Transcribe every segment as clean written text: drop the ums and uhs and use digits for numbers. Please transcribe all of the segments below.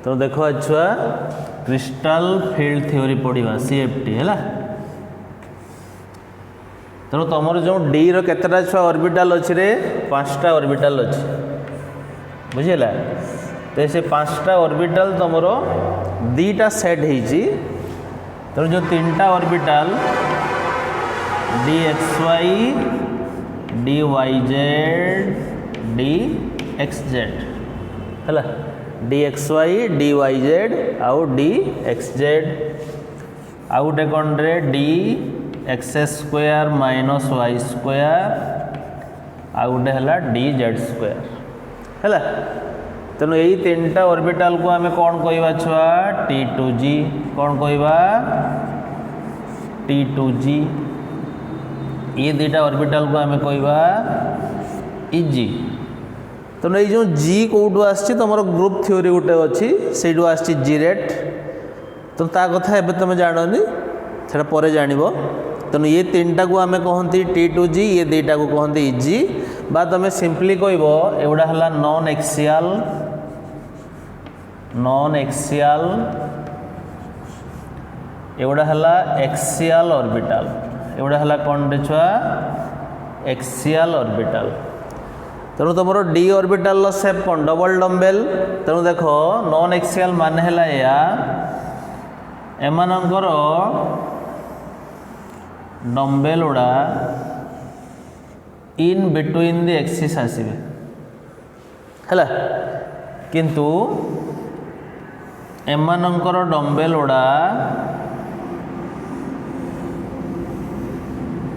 तेणु देख छुआ क्रिस्टाल फील्ड थ्योरी पढ़ा CFT है। तेणु तुम जो डी रेतटा छुआ ऑर्बिटल अच्छी रे 5टा ऑर्बिटल अच्छी बुझीला। तो से 5टा ऑर्बिटल तुम 2टा सेट होती। तेणु जो 3टा ऑर्बिटल DXY DYZ DXZ है DXY DYZ आउ DXZ आउ गोटे कौन रे DX² माइनस Y² आउ गोटे है DZ² है। तेणु यही 3टा ऑर्बिटल को आम कौन कहवा छुआ T2G कौन कहवा T2G। ये 2टा ऑर्बिटल को आम कहवा EG। तेणु ये G कौटू आसी तुम ग्रुप थ्योरी गोटे अच्छी से GRET। तो ता कथा एबे तुम जाननी से पर जान। तेणु ये 3टा को आम कहती T2G ये 2टा को कहती EG बा तुम सिंपली कह एगुड़ा है नॉन एक्सियल एगुड़ा है एक्सियल ऑर्बिटल एगुड़ा है कौन रे छुआ एक्सियल ऑर्बिटल। तेणु तुम D ऑर्बिटल शेप कौन डबल डम्बेल। तेणु देख नॉन एक्सियल मान है या एमानंकर डम्बेल गुड़ा इन बिटवीन द एक्सिस आसबे है। किंतु एमानंकर डम्बेल गुड़ा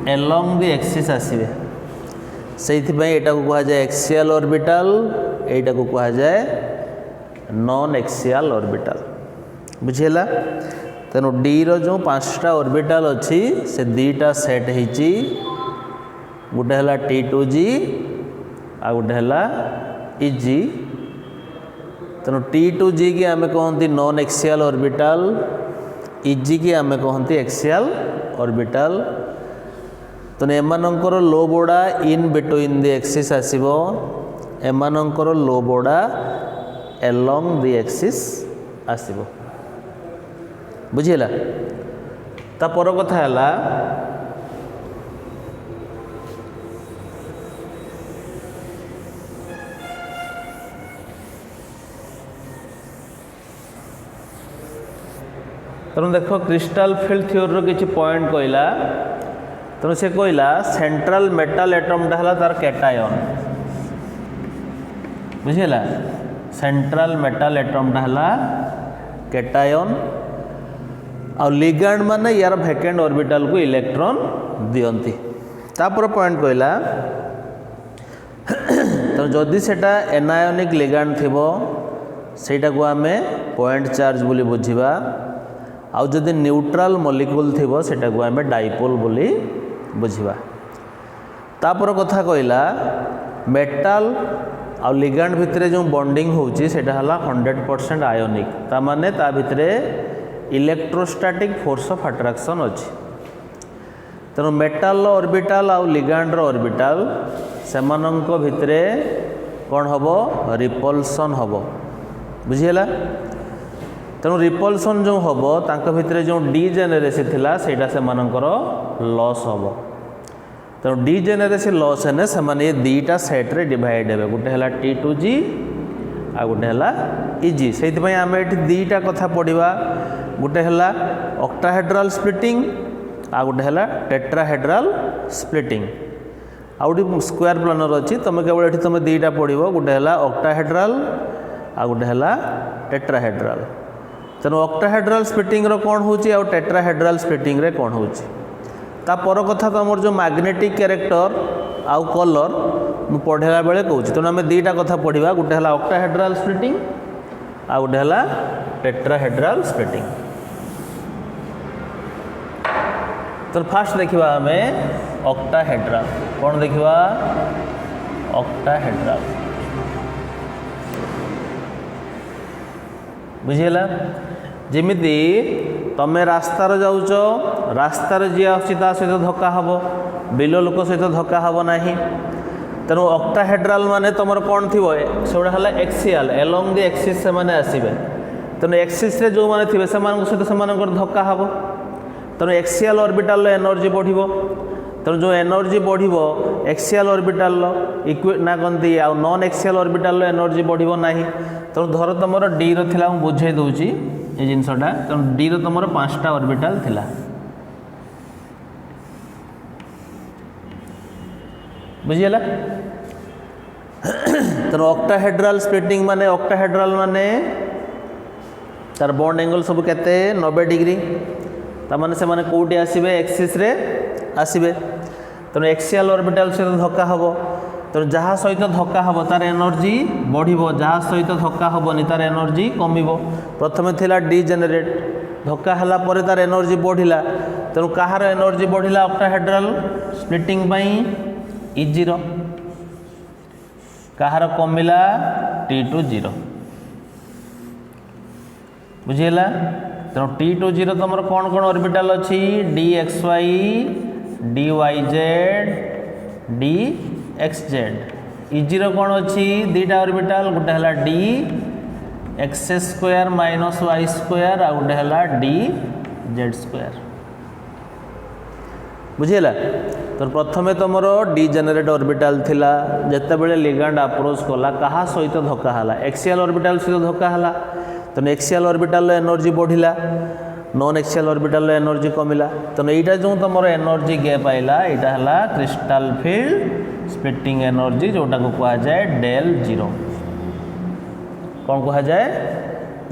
एलॉन्ग द एक्सिस आसबे से यहाँ को कहा जाए एक्सियल ऑर्बिटल एटा को कहा जाए नॉन एक्सियल ऑर्बिटल बुझीला। तेणु डी जो 5टा ऑर्बिटल अच्छी से 2टा सेट होती गोटे है T2G आ गोटे है EG। तेणु T2G की आम कहती नॉन एक्सियल ऑर्बिटल EG की आम कहती एक्सियल ऑर्बिटल। तेणु एमानंकर लोब गुड़ा इन बिटवीन द एक्सिस आसबो एमानंकर लोब गुड़ा एलॉन्ग द एक्सिस आसबो बुझीला। ता पर कथा है तेणु देख क्रिस्टाल फील्ड थ्योरी किसी पॉइंट कहला। तेणु से कहला सेंट्रल मेटल एटमटा है तार कैटायन बुझीला। सेंट्रल मेटल एटमटा है कैटायन आ लिगैंड माने यार वैकेंट ऑर्बिटल को इलेक्ट्रॉन दियंती। तापर पॉइंट कहला तो जदि सेटा एनायोनिक लिगैंड थिबो सेटा को आमे पॉइंट चार्ज बोली बुझिबा आउ जदि न्यूट्रल मॉलिक्यूल थिबो सेटा को आमे डाइपोल बोली बुझिबा। तापर कथा कहला मेटल आ लिगैंड भितरे जो बॉन्डिंग होची सेटा हला 100% आयोनिक ता माने ता भितरे इलेक्ट्रोस्टैटिक फोर्स ऑफ अट्रैक्शन अच्छी। तेणु मेटल ऑर्बिटल आउ लिगैंड ऑर्बिटल सेमानंक भितरे कौन हबो रिपल्सन हबो बुझीला। तेणु रिपल्सन जो हबो तांका भितरे जो डीजेनेरेसी थिला सेटा सेमानंकर लॉस हबो। तेणु डीजेनेरेसी लॉस हेने सेमाने ये 2टा सेट रे डिवाइड हेबे गोटे हला T2G आ गोटे हला EG। सेति पई आमे एठी 2टा कथा पढिबा गोटे है ऑक्टाहेड्रल स्प्लिटिंग आ गोटे है टेट्राहेड्रल स्प्लिटिंग आ गोटे स्क्वायर प्लानर अच्छी तुम केवल ये तुम 2टा पढ़ गोटे है ऑक्टाहेड्रल आ गोटे है टेट्राहेड्रल। तेणु ऑक्टाहेड्रल स्प्लिटिंग कौन हो टेट्राहेड्रल स्प्लिटिंग रे कौन हो पर कथा तुम जो मैग्नेटिक कैरेक्टर आउ कलर मु पढ़ेला बेले कहूँ। तेणु आम 2टा कथा पढ़ा गोटे है ऑक्टाहेड्रल स्प्लिटिंग आ गोटे है टेट्राहेड्रल स्प्लिटिंग। तो फास्ट देखा आम ऑक्टाहेड्रल कौन देखा ऑक्टाहेड्रल बुझीला। जमीती तमें रास्तार जाऊच रास्तार जी आसा सहित धक्का हम बिल लोक सहित धक्का हम ना। तेणु ऑक्टाहेड्रल माने तुम कौन थी से है एक्सियल एलॉन्ग द एक्सिस से माने आसबे तेणु एक्सिस रे जो माने थिबे सहित सेमानकर धक्का हबो तेणु एक्सियल ऑर्बिटल एनर्जी बढ़िबो तेणु जो एनर्जी बढ़िबो एक्सियल ऑर्बिटल ना कहती आ नॉन एक्सियल ऑर्बिटल एनर्जी बढ़िबो नाही तेणु धर तुमर डी रो थिला हम बुझे दउची ए जिनसटा तेणु डी रो तुमर 5टा ऑर्बिटल थिला बुझियला तेणु ऑक्टाहेड्रल स्प्लिटिंग माने तार बॉन्ड एंगल सब केते 90 डिग्री तामाने से माने कोठी आसीबे एक्सिस रे आसीबे तेणु एक्सियल ऑर्बिटल सहित धक्का हबो तेणु जहाँ सहित धक्का हबो तार एनर्जी बढ़िबो जहाँ सहित धक्का हबोनी तार एनर्जी कमिबो प्रथमे थिला डी जेनरेट धक्का हला परे तार एनर्जी बढ़िला तेणु कहार एनर्जी बढ़िला ऑक्टाहेड्रल स्प्लिटिंग पई E0 कहार कमिला T20 बुझीला तेणु T20 तुम कौन कौन ऑर्बिटल अच्छी DXY DYZ DXZ E0 कौन अच्छी दीटा ऑर्बिटल गोटे है D x² माइनस y² आ गोटे है DZ²। बुझीला तो प्रथमे तुम डी जेनरेट ऑर्बिटल थिला जेते बेले लिगैंड अप्रोच कला कहा सहित धक्का हला एक्सियल ऑर्बिटल सहित धक्का हला तो एक्सियल ऑर्बिटल एनर्जी बढ़िला नॉन एक्सियल ऑर्बिटल एनर्जी कमिला तो यहाँ जो तुम एनर्जी गैप आइला यहाँ है क्रिस्टल फील्ड स्प्लिटिंग एनर्जी जोटा को कहा जाए डेल जीरो कौन कहा जाए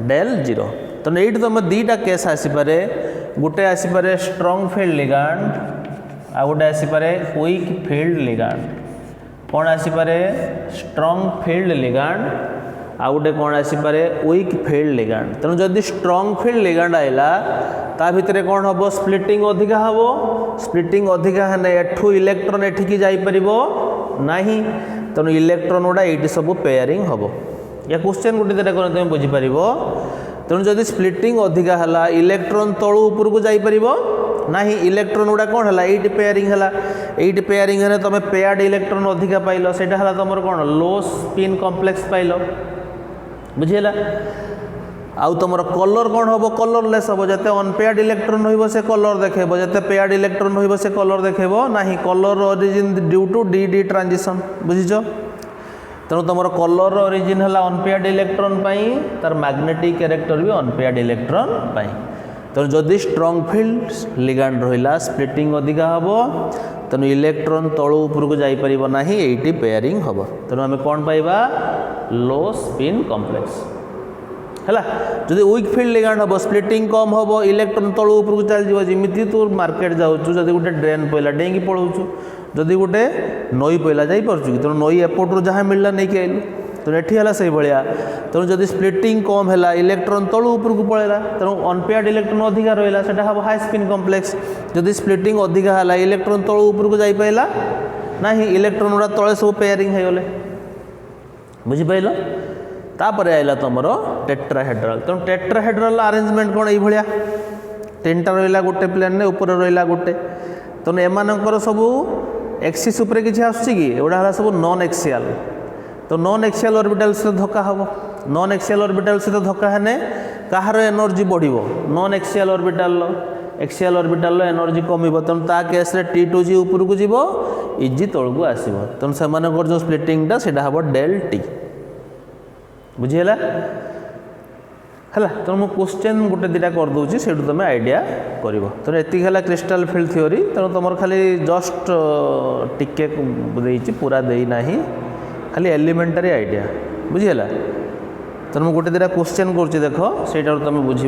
डेल जीरो तो ये तुम दीटा केस आसीपे गोटे आसीपे स्ट्रॉन्ग फील्ड लिगैंड आ गोटे आसीपे वीक फील्ड लिगैंड कौन आसीपे स्ट्रॉन्ग फील्ड लिगैंड आ गोटे कौन आसीपे वीक फील्ड लिगैंड तेणु जदि स्ट्रॉन्ग फील्ड लिगैंड आइला ता भितर कौन हम स्प्लिटिंग अधिका हम स्प्लिटिंग अधिका है एठू इलेक्ट्रॉन एठिकी जाई परिबो नाही तेणु इलेक्ट्रॉन गुड़ा ये सब पेयरिंग हम या क्वेश्चन गोटे दुटा कर तुम बुझीपर तेणु जदि स्प्लिटिंग अधिका है इलेक्ट्रॉन तलू ऊपर को जाई परिबो नाही इलेक्ट्रॉन गुड़ा कौन है ये पेयरिंग है ये पेयरिंग है तुम पेयर्ड इलेक्ट्रॉन अधिका पाइल से तुम कौन लो स्पिन कॉम्प्लेक्स पाइल बुझीला आउ तुम कलर कौन हम कलरलेस हम जिते अनपेयर्ड इलेक्ट्रॉन रही से कलर देखेब जिते पेयर्ड इलेक्ट्रॉन रही से कलर देखेब ना colour origin due to d d transition बुझीच तेणु तुम कलर ओरिजिन है अनपेयर्ड इलेक्ट्रॉन तार मैग्नेटिक कैरेक्टर भी अनपेयर्ड इलेक्ट्रॉन तेणु जदि स्ट्रॉन्ग फील्ड लिगैंड रहा स्प्लिटिंग अधिका हम तेणु इलेक्ट्रॉन तलू ऊपर को जापर ना ये पेयरिंग हम तेणु आम कौन पाइबा लो स्पिन कॉम्प्लेक्स है जदि वीक फील्ड लिगैंड हम स्प्लिटिंग कम हम इलेक्ट्रॉन तलू ऊपर को चल जमी तू मार्केट जाऊँ जदि गोटे ड्रेन पड़ा डेंगी पलाऊँ जदि गोटे नई पड़ा जापर कि तेणु नई एपटू जहाँ मिलला नहीं कि आइलु तेणु एटी है से भाया तेणु जदि स्प्लिटिंग कम है इलेक्ट्रॉन तलू ऊपर को पड़ेगा तेणु अनपेयर्ड इलेक्ट्रॉन अधिका रहा से हम हाई स्पिन कॉम्प्लेक्स जदि स्प्लिटिंग अधिका है इलेक्ट्रॉन तलू ऊपर को जाइपारा ना इलेक्ट्रॉन गुड़ा तले सब पेयरिंग हो गले बुझिपाल तापर आइला तुम टेट्राहेड्रल तेणु टेट्राहेड्रल अरेंजमेंट कौन ये तीनटा रहा गोटे प्लेन ऊपर रहा गोटे तेणु एमानकर सब एक्सिस उपरे किसी आसुची कि एगुड़ा सब नॉन एक्सियल तो नॉन एक्सियल ऑर्बिटल से धक्का हम नॉन एक्सियल ऑर्बिटल से धक्का है कहार एनर्जी बढ़िबो नॉन एक्सियल ऑर्बिटल एनर्जी कमिबो तेणु ता केस रे T2G ऊपर को जीवो इजी तल को आसीबो तेणु सेमानकर जो स्प्लिटिंगटा सेटा हबो डेल टी बुझीला है तेणु मुझे क्वेश्चन गोटे दुटा कर दूसरी से तुम आइडिया कर तेणु एति है क्रिस्टल फील्ड थ्योरी तेणु तुम खाली जस्ट टिके देती पूरा देना खाली एलिमेंटारी आइडिया बुझीला तेणु मुझे गोटे दुटा क्वेश्चन कर देख से तुम बुझ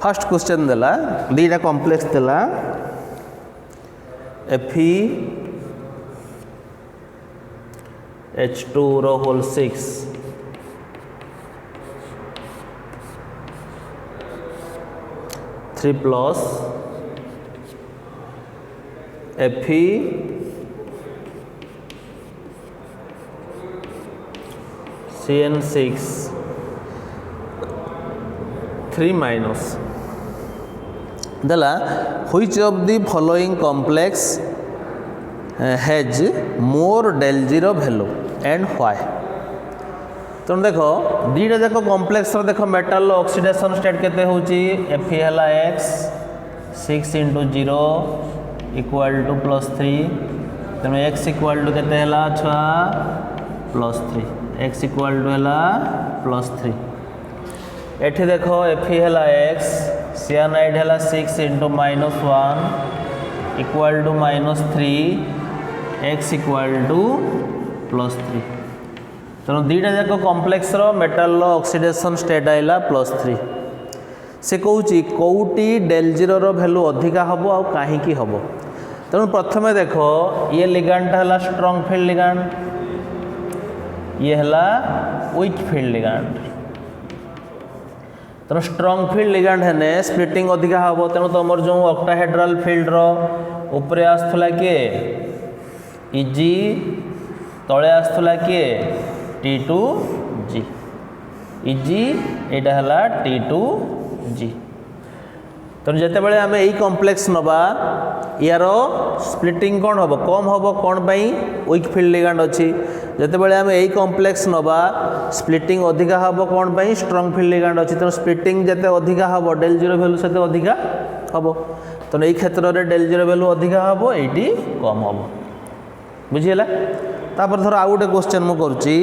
फर्स्ट क्वेश्चन देला दीटा कॉम्प्लेक्स देला FeH2 row whole 6 3 plus Fe CN6 3 minus dela which of the following complex has more del 0 value and why। तो देखो दीटा जाक कॉम्प्लेक्स देख मेटाल ऑक्सीडेशन स्टेट केते होची Fe हला x 6 × 0 = +3 तेणु x = केते हला छुआ +3 x = हला +3 एठी देखो Fe हला x सियानाइड हला 6 × -1 = -3 x = +3 तेणु दीटा जाक कॉम्प्लेक्स मेटाल ऑक्सीडेशन स्टेट आइला +3 से कहूँ कौटी del 0 रो वैल्यू अधिका हम आ कहीं हम तेणु प्रथम देख ये लिगांड है स्ट्रॉन्ग फील्ड लिगांड ये है वीक फील्ड लिगांड तेणु स्ट्रॉन्ग फील्ड लिगांड है स्प्लिटिंग अधिका हम तेणु तुम जो ऑक्टाहेड्रल फील्ड रे आसला किए Eg तले आसला किए T2G Eg एटा है T2G तेणु जिते बड़े आम यही कॉम्प्लेक्स नवा यार स्प्लिटिंग कौन हम कम हम कौन पाई वीक फील्ड लिगांड अच्छी जिते बड़े आम यही कॉम्प्लेक्स नवा स्प्लिटिंग अधिका हम कौन पाई स्ट्रॉन्ग फील्ड लिगांड अच्छी तेणु स्प्लिटिंग जिते अधिका हम del 0 वैल्यू से अधिका हम तेणु यही क्षेत्र में del 0 वैल्यू अधिका हम ये कम हम बुझीगला तापर थोड़ा आउ गोटे क्वेश्चन मु करुच्ची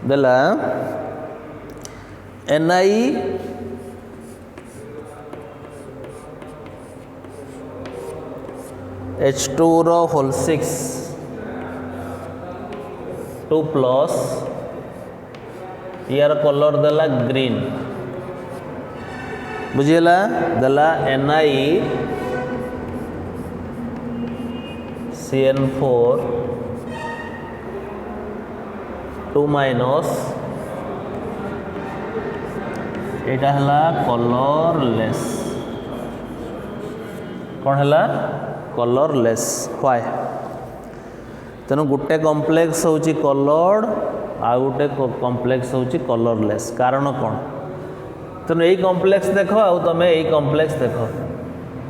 देला Ni H2 रो होल 6 2 प्लस यार कलर देला ग्रीन बुझीगला देला Ni CN4 2 माइनस एटा हला कलरलेस कौन है कलरलेस व्हाई तेणु गोटे कॉम्प्लेक्स होची कलर्ड आ गोटे कॉम्प्लेक्स होची कलरलेस कारण कौन तेणु यही कॉम्प्लेक्स देख आ तुम यही कॉम्प्लेक्स देख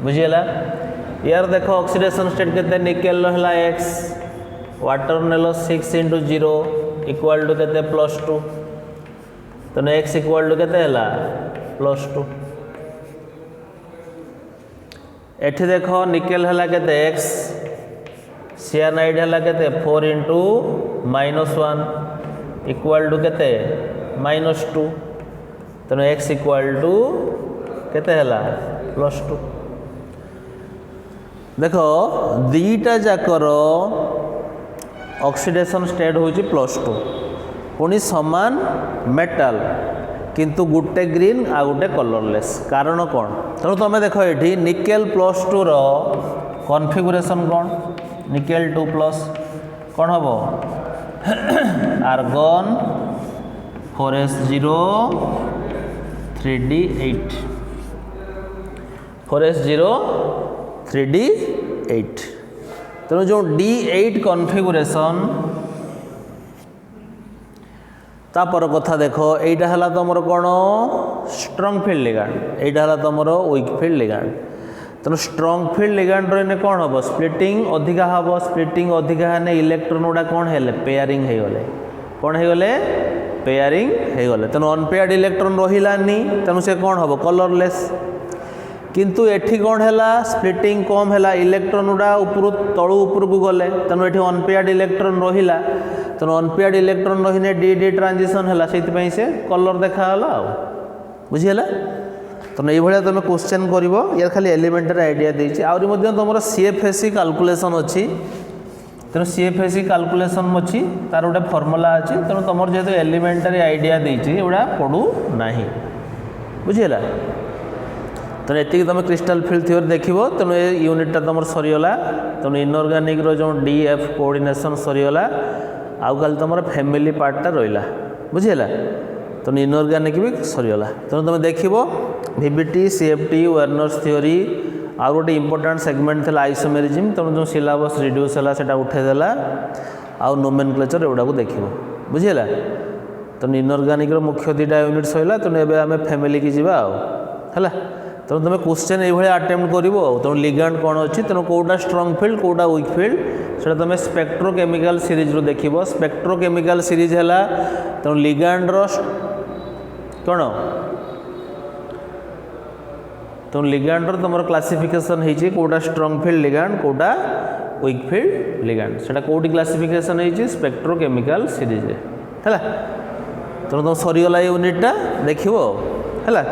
बुझीगला यार देख ऑक्सीडेशन स्टेट केते निकेल है x वाटर नेल 6 × 0 = केते +2 तेणु x = केते हला +2 एठी देख निकेल है केते x सियानाइड है केते 4 × -1 = केते -2 तेणु x = केते हला +2 देख दीटा जाकर ऑक्सीडेशन स्टेट होची +2 पुणी समान मेटाल किंतु गुटे ग्रीन आ गुटे कलरलेस कारण कौन तेणु तुम देख ये निकेल +2 रो कॉन्फिगरेशन कौन निकेल 2+ कौन हम argon 4s0 3d8 4s0 3d8 तेणु जो D8 कॉन्फिगरेशन तापर कथा देख यहीटा है तुम कौन स्ट्रॉन्ग फील्ड लिगांड यहीटा है तुम वीक फील्ड लिगांड तेणु स्ट्रॉन्ग फील्ड लिगांड रे कौन हम स्प्लिटिंग अधिका हम स्प्लिटिंग अधिका है इलेक्ट्रॉन गुड़ा कौन है पेयरिंग हो गले कौन हो गले पेयरिंग हो गले तेणु अनपेयर्ड इलेक्ट्रॉन रहिलानी तेणु से कौन हम कलरलेस किंतु एठी कौन है स्प्लिटिंग कम है इलेक्ट्रॉन गुड़ा ऊपर तलू ऊपर को गले तेणु ये अनपेयर्ड इलेक्ट्रॉन रहिला तेणु अनपेयर्ड इलेक्ट्रॉन रही डी ट्रांजिशन है से कलर देखाला बुझीगला तेणु ये तुम क्वेश्चन कर यार खाली एलिमेंटरी आइडिया देती आहरी तुम CFSE कैलकुलेशन अच्छी तेणु CFSE कैलकुलेशन अच्छी तार गोटे फर्मुला अच्छी तेणु तुम जेहेतु एलिमेंटरी आइडिया देती एगुड़ा पढ़ू ना बुझीगला तेणु ये तुम क्रिस्टाल फील्ड थ्योरी देखो तेणु ये यूनिटा तुम सरीगला तेणु इनऑर्गेनिक जो DF कोऑर्डिनेशन सरीगला आउ खाली तुम फैमिली पार्टा रहा बुझीगला तेणु इनऑर्गेनिक भी सरीगला तेणु तुम देखो VBT CFT वार्नर्स थ्योरी आउ गोटे इंपोर्टेंट सेगमेंट थी आइसोमेरिज्म तेणु जो सिलेबस रिड्यूस है उठेदेला आउ नोमेनक्लेचर एगुड़ा को देखो बुझीगला तेणु इनऑर्गेनिक मुख्य दुटा यूनिट सहीला तेणु एवं आम फैमिली की जावा है तेणु तुम क्वेश्चन ये अटेम्प्ट कर तेणु लिगैंड कौन अच्छी तेणु कौटा स्ट्रॉन्ग फील्ड कौटा वीक फील्ड से तुम स्पेक्ट्रोकेमिकल सीरीज रू देख स्पेक्ट्रोकेमिकल सीरीज है तेणु लिगैंड कौन तेणु लिगैंड तुम क्लासिफिकेशन होती कौटा स्ट्रॉन्ग फील्ड लिगैंड कौटा वीक फील्ड लिगैंड से कौटी क्लासिफिकेशन होती स्पेक्ट्रोकेमिकल सीरीज है तेणु तुम सरीगला यूनिटा देखो है।